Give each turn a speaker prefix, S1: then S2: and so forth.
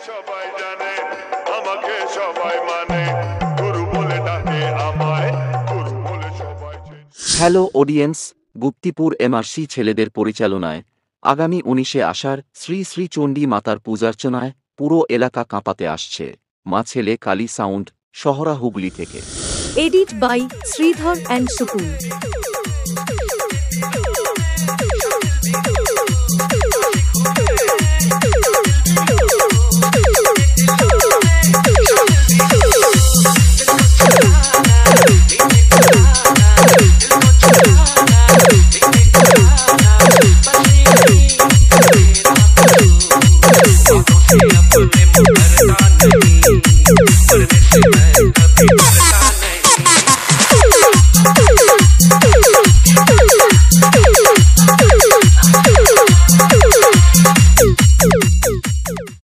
S1: সবাই জানে আমাকে সবাই মানে গুরু বলে ডাকে আমায় গুরু বলে সবাই।
S2: হ্যালো অডিয়েন্স, গুপ্তিপুর এমআরসি ছেলেদের পরিচালনায় আগামী 19শে আষাঢ় শ্রী শ্রী চণ্ডী মাতার পূজার্চনায় পুরো এলাকা কাঁপাতে আসছে মা ছেলে কালী সাউন্ড, শহরা হুগলি থেকে।
S3: Edit by Sridhar and Sukul.